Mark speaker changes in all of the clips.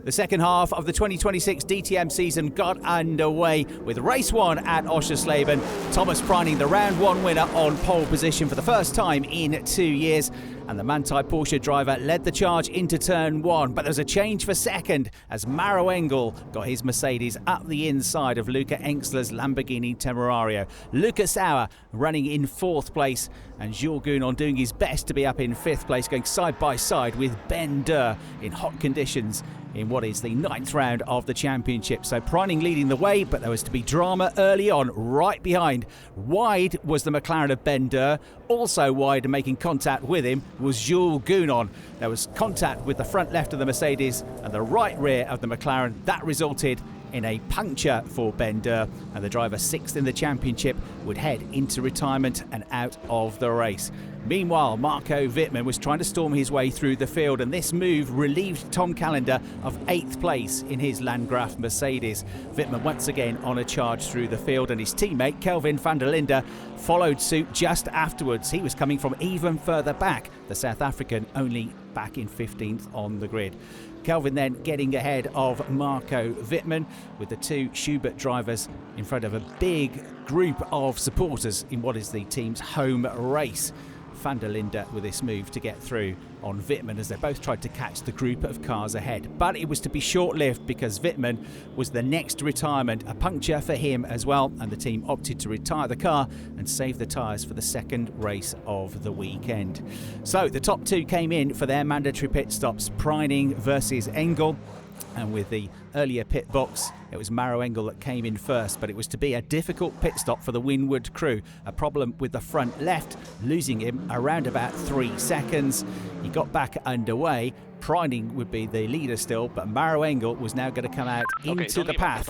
Speaker 1: The second half of the 2026 DTM season got underway with race 1 at Oschersleben. Thomas Preining, the round 1 winner, on pole position for the first time in 2 years. And the Manthey Porsche driver led the charge into turn 1. But there was a change for second as Maro Engel got his Mercedes up the inside of Luca Engstler's Lamborghini Temerario. Luca Sauer running in 4th place, and Jules Gounon doing his best to be up in 5th place, going side by side with Ben Durr in hot conditions in what is the 9th round of the championship. So Preining leading the way, but there was to be drama early on, right behind. Wide was the McLaren of Ben Durr. Also wide and making contact with him was Jules Gounon. There was contact with the front left of the Mercedes and the right rear of the McLaren. That resulted in a puncture for Ben Durr, and the driver 6th in the championship would head into retirement and out of the race. Meanwhile, Marco Wittmann was trying to storm his way through the field, and this move relieved Tom Callender of 8th place in his Landgraf Mercedes. Wittmann once again on a charge through the field, and his teammate Kelvin van der Linde followed suit just afterwards. He was coming from even further back, the South African only back in 15th on the grid. Kelvin then getting ahead of Marco Wittmann, with the 2 Schubert drivers in front of a big group of supporters in what is the team's home race. Van der Linde with this move to get through on Wittmann as they both tried to catch the group of cars ahead. But it was to be short-lived because Wittmann was the next retirement, a puncture for him as well, and the team opted to retire the car and save the tyres for the second race of the weekend. So the top 2 came in for their mandatory pit stops, Preining versus Engel. And with the earlier pit box, it was Maro Engel that came in first, but it was to be a difficult pit stop for the WINWARD crew. A problem with the front left, losing him around about 3 seconds. He got back underway. Preining would be the leader still, but Maro Engel was now going to come out into the path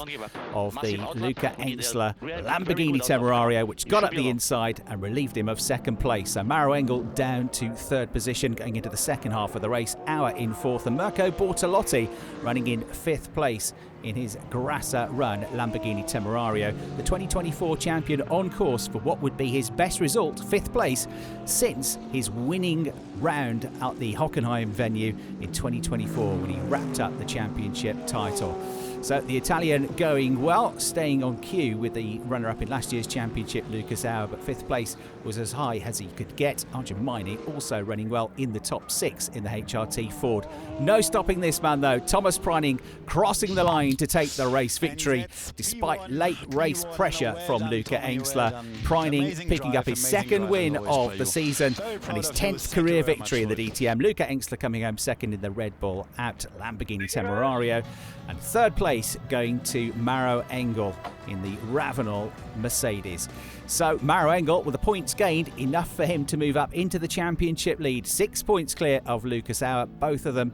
Speaker 1: of the Luca Engstler Lamborghini Temerario, which got up the inside and relieved him of 2nd place. So Maro Engel down to 3rd position going into the second half of the race. Auer in 4th, and Mirko Bortolotti running in 5th place in his Grassa Run Lamborghini Temerario. The 2024 champion on course for what would be his best result, 5th place, since his winning round at the Hockenheim venue in 2024 when he wrapped up the championship title. So the Italian going well, staying on cue with the runner-up in last year's championship, Luca Sauer, but 5th place was as high as he could get. Arjun Maini also running well in the top 6 in the HRT Ford. No stopping this man though. Thomas Preining crossing the line to take the race victory despite late race pressure from Luca Engstler. Preining picking up his 2nd win of the season and his 10th career victory in the DTM. Luca Engstler coming home 2nd in the Red Bull Abt Lamborghini Temerario, and 3rd place going to Maro Engel in the Ravenel Mercedes. So Maro Engel, with the points gained, enough for him to move up into the championship lead. 6 points clear of Luca Sauer, both of them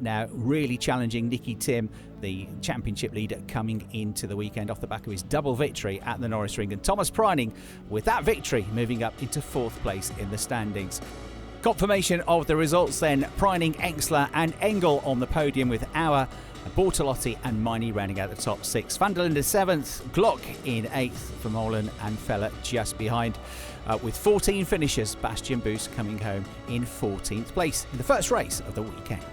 Speaker 1: now really challenging Nicki Thiim, the championship leader, coming into the weekend off the back of his double victory at the Norris Ring. And Thomas Preining, with that victory, moving up into 4th place in the standings. Confirmation of the results then: Preining, Engstler and Engel on the podium, with Auer, Bortolotti and Maini rounding out the top 6. Van der Linde 7th, Glock in 8th, Vermeulen and Feller just behind. With 14 finishers, Bastian Boos coming home in 14th place in the first race of the weekend.